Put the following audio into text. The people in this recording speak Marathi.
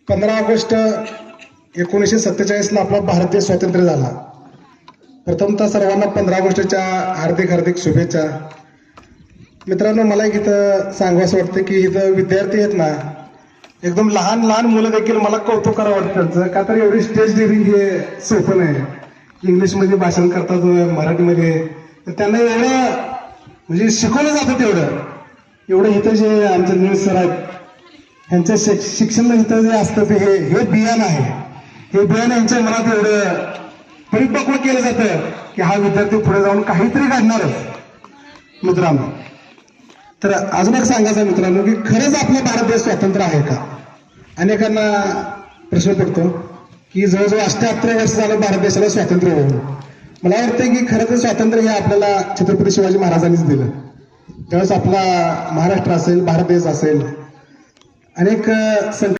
15 ऑगस्ट 1947 आपला भारत देश स्वातंत्र्य झाला. प्रथमतः सर्वांना 15 ऑगस्टच्या हार्दिक हार्दिक शुभेच्छा. मित्रांनो, मला एक इथं सांगावं वाटतं की इथं विद्यार्थी आहेत ना, एकदम लहान लहान मुलं देखील मला कौतुक करावं वाटतं त्यांचं. का तर एवढी स्टेज डिरिंग हे सोपं नाही. इंग्लिशमध्ये भाषण करतात, मराठीमध्ये, तर त्यांना एवढं म्हणजे शिकवलं जातं एवढं इथं जे आमचे न्यूज सर आहेत ह्यांचं शिक्षण इथं जे असतं ते हे बियाणं आहे. हे बियाणं यांच्या मनात एवढं परिपक्व केलं जातं की हा विद्यार्थी पुढे जाऊन काहीतरी घडणारच. मित्रांनो, तर अजून एक सांगायचं मित्रांनो की खरंच आपला भारत देश स्वतंत्र आहे का? अनेकांना प्रश्न पडतो की जवळजवळ 78 वर्ष झालं भारत देशाला स्वातंत्र्य होऊन. मला वाटतं की खरं तर स्वातंत्र्य हे आपल्याला छत्रपती शिवाजी महाराजांनीच दिलं. त्यावेळेस आपला महाराष्ट्र असेल, भारत देश असेल, अनेक